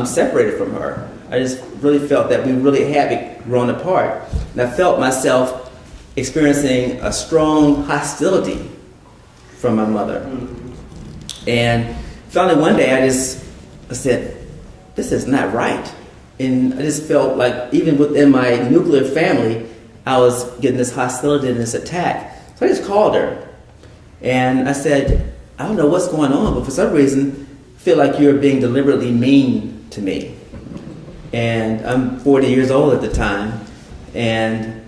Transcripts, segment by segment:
separated from her. I just really felt that we really had grown apart. And I felt myself experiencing a strong hostility from my mother. And finally one day I said, this is not right. And I just felt like even within my nuclear family, I was getting this hostility and this attack. So I just called her. And I said, I don't know what's going on, but for some reason, I feel like you're being deliberately mean to me. And I'm 40 years old at the time, and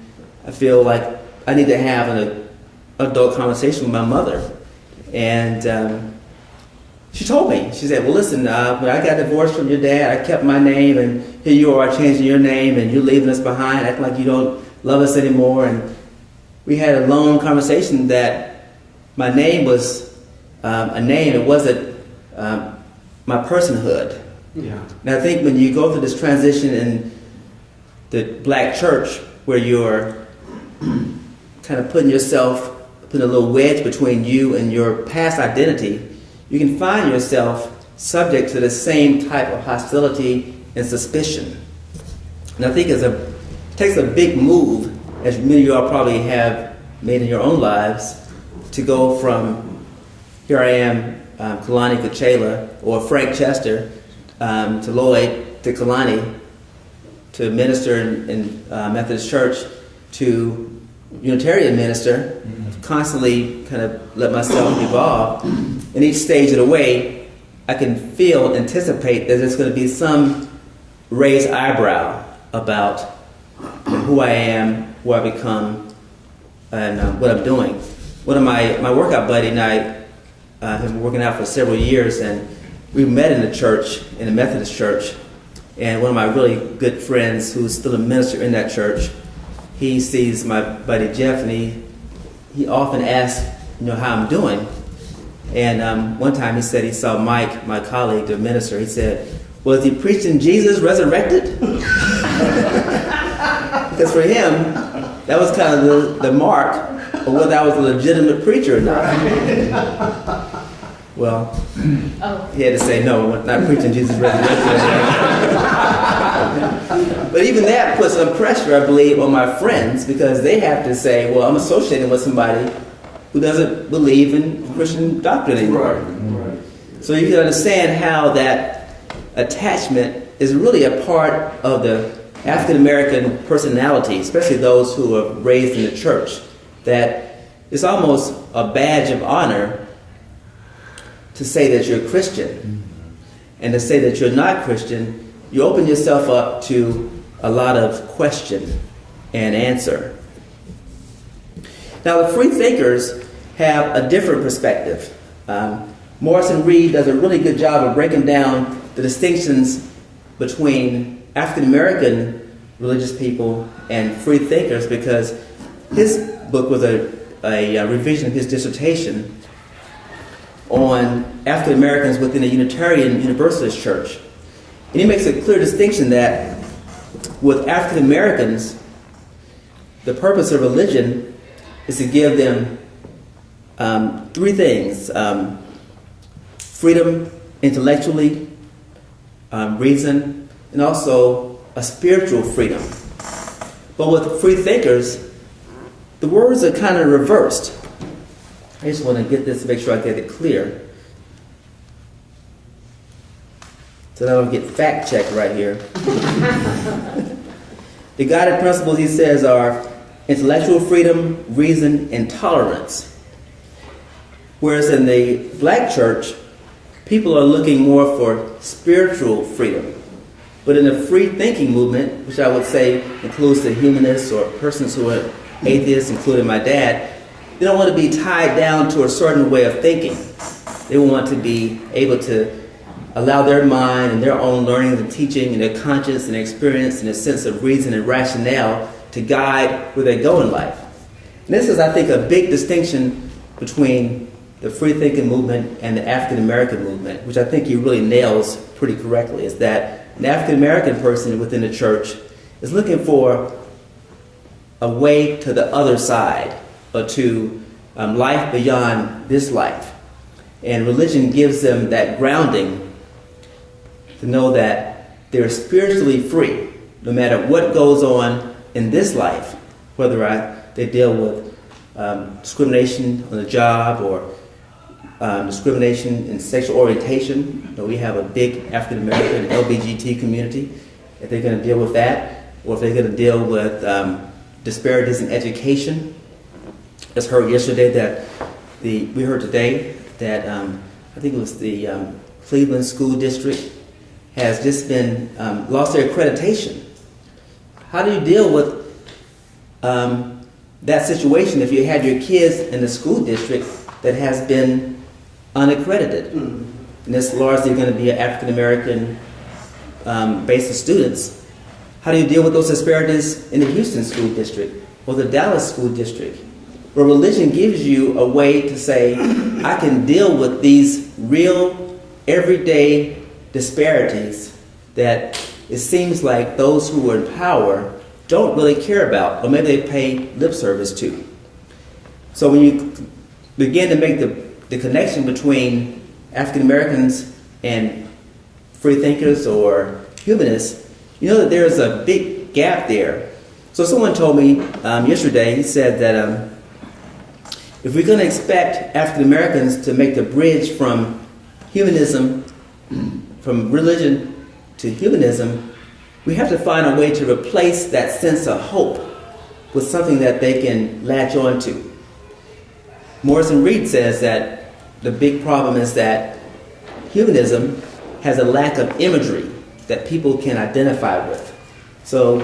I feel like I need to have an adult conversation with my mother. And she told me, she said, well, listen, when I got divorced from your dad, I kept my name, and here you are changing your name, and you're leaving us behind, acting like you don't love us anymore. And we had a long conversation that my name was a name, it wasn't my personhood. Yeah. And I think when you go through this transition in the black church, where you're kind of putting a little wedge between you and your past identity, you can find yourself subject to the same type of hostility and suspicion. And I think it takes a big move, as many of you all probably have made in your own lives, to go from, here I am, Xolani Kacela, or Frank Chester, to Lloyd, to Kalani, to minister in Methodist Church, to Unitarian minister, constantly kind of let myself evolve. In each stage of the way, I can anticipate that there's going to be some raised eyebrow about who I am, who I become, and what I'm doing. One of my workout buddy and I have been working out for several years, and we met in the church, in the Methodist church, and one of my really good friends who's still a minister in that church, he sees my buddy Jeff, and he often asks, how I'm doing. And one time he said he saw Mike, my colleague, the minister. He said, was he preaching Jesus resurrected? Because for him, that was kind of the mark of whether I was a legitimate preacher or not. Well, he had to say, no, we're not preaching Jesus resurrected. But even that puts some pressure, I believe, on my friends, because they have to say, well, I'm associating with somebody who doesn't believe in Christian doctrine anymore. Right. So you can understand how that attachment is really a part of the African American personality, especially those who are raised in the church, that it's almost a badge of honor to say that you're a Christian. And to say that you're not Christian, you open yourself up to a lot of question and answer. Now, the free thinkers have a different perspective. Morrison Reed does a really good job of breaking down the distinctions between African American religious people and free thinkers, because his book was a revision of his dissertation on African Americans within the Unitarian Universalist Church. And he makes a clear distinction that with African Americans, the purpose of religion is to give them three things: freedom intellectually, reason, and also a spiritual freedom. But with free thinkers, the words are kind of reversed. I just want to get this to make sure I get it clear, so that I don't get fact checked right here. The guiding principles, he says, are intellectual freedom, reason, and tolerance. Whereas in the black church, people are looking more for spiritual freedom. But in the free thinking movement, which I would say includes the humanists or persons who are atheists, including my dad, they don't want to be tied down to a certain way of thinking. They want to be able to allow their mind and their own learning and teaching and their conscience and experience and their sense of reason and rationale to guide where they go in life. And this is, I think, a big distinction between the free thinking movement and the African American movement, which I think he really nails pretty correctly, is that an African American person within the church is looking for a way to the other side, or to life beyond this life. And religion gives them that grounding to know that they're spiritually free, no matter what goes on in this life, whether they deal with discrimination on the job or discrimination in sexual orientation. You know, we have a big African American LGBT community. If they're going to deal with that, or if they're going to deal with disparities in education. Just heard yesterday that we heard today that I think it was the Cleveland School District has just been lost their accreditation. How do you deal with that situation if you had your kids in a school district that has been unaccredited? And it's largely going to be an African American base of students. How do you deal with those disparities in the Houston School District or the Dallas School District, where religion gives you a way to say, I can deal with these real, everyday disparities that it seems like those who are in power don't really care about, or maybe they pay lip service to. So when you begin to make the connection between African Americans and free thinkers or humanists, you know that there's a big gap there. So someone told me yesterday, he said that if we're going to expect African Americans to make the bridge from humanism, from religion to humanism, we have to find a way to replace that sense of hope with something that they can latch on to. Morrison Reed says that the big problem is that humanism has a lack of imagery that people can identify with. So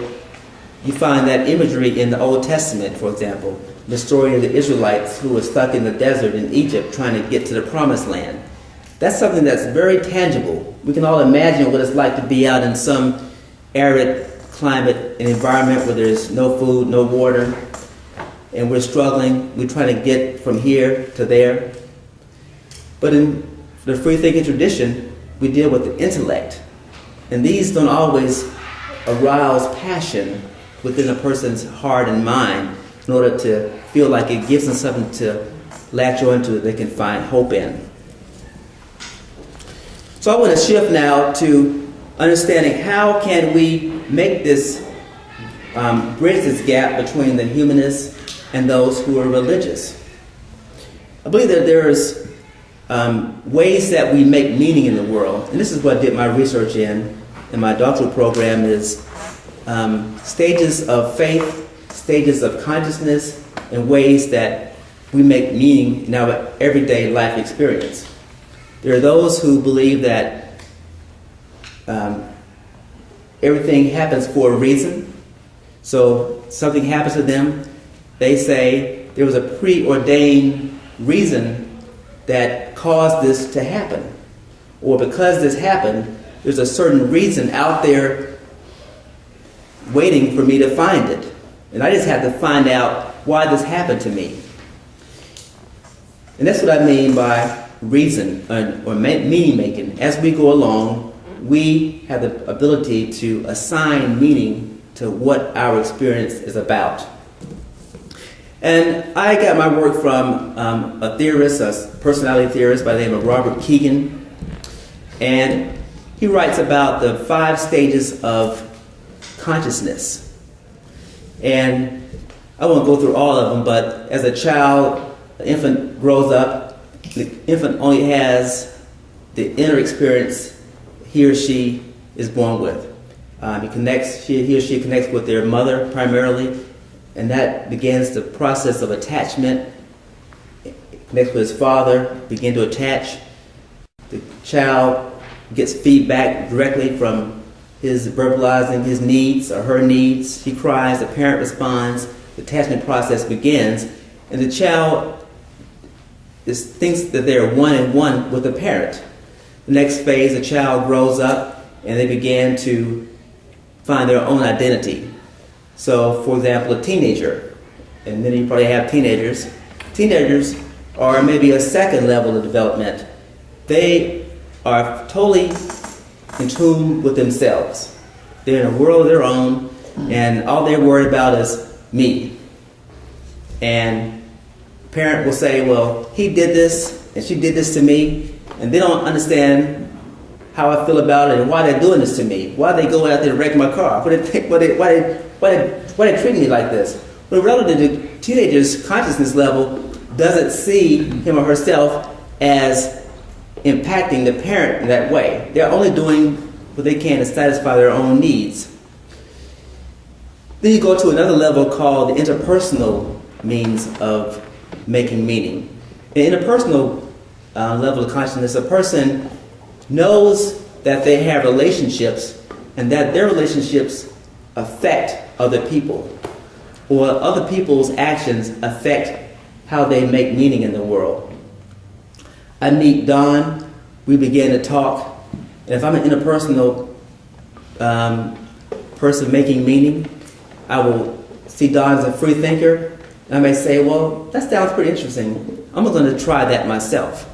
you find that imagery in the Old Testament, for example, the story of the Israelites who were stuck in the desert in Egypt trying to get to the promised land. That's something that's very tangible. We can all imagine what it's like to be out in some arid climate, an environment where there's no food, no water, and we're struggling. We're trying to get from here to there. But in the free thinking tradition, we deal with the intellect. And these don't always arouse passion within a person's heart and mind in order to feel like it gives them something to latch onto that they can find hope in. So I want to shift now to understanding how can we make this, bridge this gap between the humanists and those who are religious. I believe that there's ways that we make meaning in the world, and this is what I did my research in my doctoral program, is stages of faith, stages of consciousness, and ways that we make meaning in our everyday life experience. There are those who believe that everything happens for a reason. So something happens to them, they say there was a preordained reason that caused this to happen. Or because this happened, there's a certain reason out there waiting for me to find it. And I just have to find out why this happened to me. And that's what I mean by reason or meaning making. As we go along, we have the ability to assign meaning to what our experience is about. And I got my work from a theorist, a personality theorist by the name of Robert Keegan. And he writes about the 5 stages of consciousness. And I won't go through all of them, but as a child, the infant grows up. The infant only has the inner experience he or she is born with. He or she connects with their mother primarily, and that begins the process of attachment. It connects with his father, begin to attach. The child gets feedback directly from his verbalizing his needs or her needs. He cries, the parent responds, the attachment process begins, and the child thinks that they're one and one with the parent. The next phase, the child grows up and they begin to find their own identity. So, for example, a teenager, and then you probably have teenagers. Teenagers are maybe a second level of development. They are totally in tune with themselves. They're in a world of their own, and all they're worried about is me. And the parent will say, well, he did this, and she did this to me, and they don't understand how I feel about it and why they're doing this to me. Why they go out there and wreck my car? Why they treat me like this? But relative to teenagers' consciousness level doesn't see him or herself as impacting the parent in that way. They're only doing what they can to satisfy their own needs. Then you go to another level called the interpersonal means of making meaning. In the interpersonal level of consciousness, a person knows that they have relationships and that their relationships affect other people, or other people's actions affect how they make meaning in the world. I meet Don, we begin to talk, and if I'm an interpersonal person making meaning, I will see Don as a free thinker, and I may say, well, that sounds pretty interesting. I'm going to try that myself.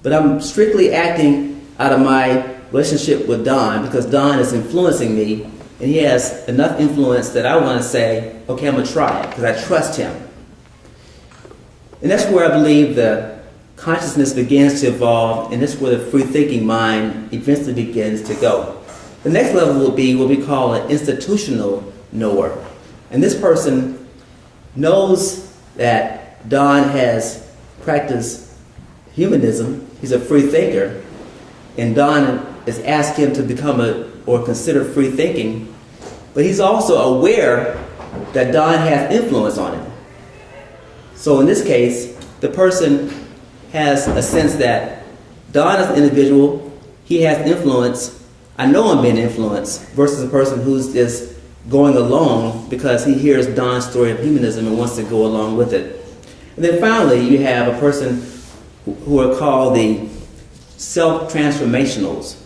But I'm strictly acting out of my relationship with Don because Don is influencing me, and he has enough influence that I want to say, okay, I'm going to try it because I trust him. And that's where I believe the consciousness begins to evolve, and that's where the free-thinking mind eventually begins to go. The next level will be what we call an institutional knower. And this person knows that Don has practiced humanism. He's a free thinker. And Don has asked him to become or consider free thinking. But he's also aware that Don has influence on him. So in this case, the person has a sense that Don is an individual, he has influence, I know I'm being influenced, versus a person who's just going along because he hears Don's story of humanism and wants to go along with it. And then finally, you have a person who are called the self-transformationals.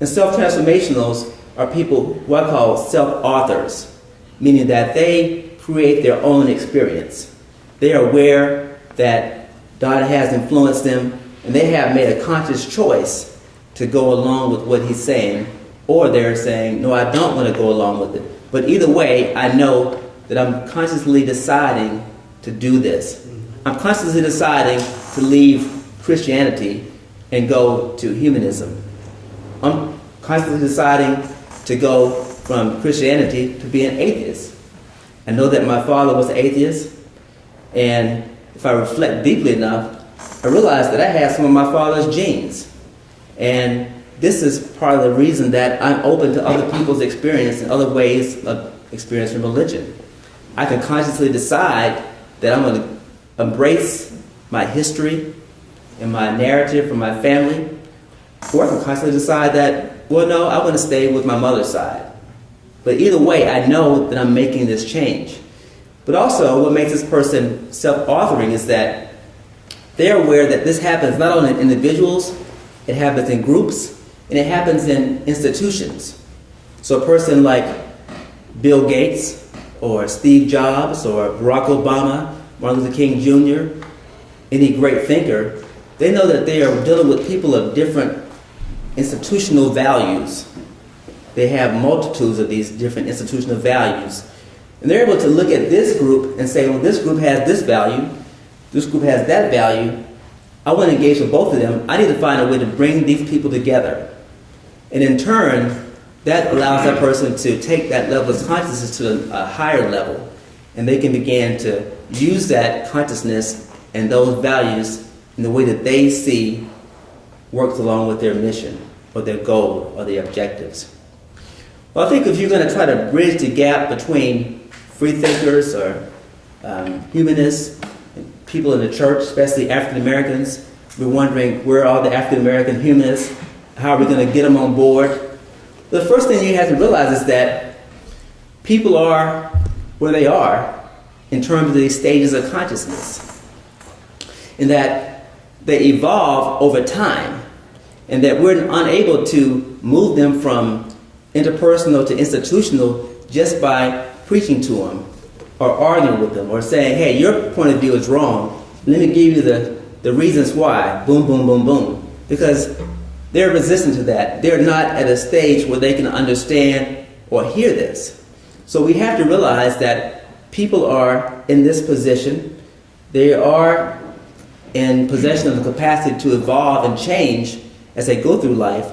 And self-transformationals are people who I call self-authors, meaning that they create their own experience. They are aware that God has influenced them, and they have made a conscious choice to go along with what he's saying, or they're saying, no, I don't want to go along with it. But either way, I know that I'm consciously deciding to do this. I'm consciously deciding to leave Christianity and go to humanism. I'm consciously deciding to go from Christianity to be an atheist. I know that my father was an atheist, and if I reflect deeply enough, I realize that I have some of my father's genes. And this is part of the reason that I'm open to other people's experience and other ways of experiencing religion. I can consciously decide that I'm going to embrace my history and my narrative from my family, or I can consciously decide that, well, no, I want to stay with my mother's side. But either way, I know that I'm making this change. But also, what makes this person self-authoring is that they're aware that this happens not only in individuals, it happens in groups, and it happens in institutions. So a person like Bill Gates, or Steve Jobs, or Barack Obama, Martin Luther King Jr., any great thinker, they know that they are dealing with people of different institutional values. They have multitudes of these different institutional values. And they're able to look at this group and say, well, this group has this value, this group has that value. I want to engage with both of them. I need to find a way to bring these people together. And in turn, that allows that person to take that level of consciousness to a higher level. And they can begin to use that consciousness and those values in the way that they see works along with their mission or their goal or their objectives. Well, I think if you're going to try to bridge the gap between free thinkers or humanists, people in the church, especially African Americans, we're wondering where are the African American humanists? How are we going to get them on board? The first thing you have to realize is that people are where they are in terms of these stages of consciousness, and that they evolve over time, and that we're unable to move them from interpersonal to institutional just by preaching to them or arguing with them or saying, hey, your point of view is wrong. Let me give you the reasons why. Boom, boom, boom, boom. Because they're resistant to that. They're not at a stage where they can understand or hear this. So we have to realize that people are in this position. They are in possession of the capacity to evolve and change as they go through life.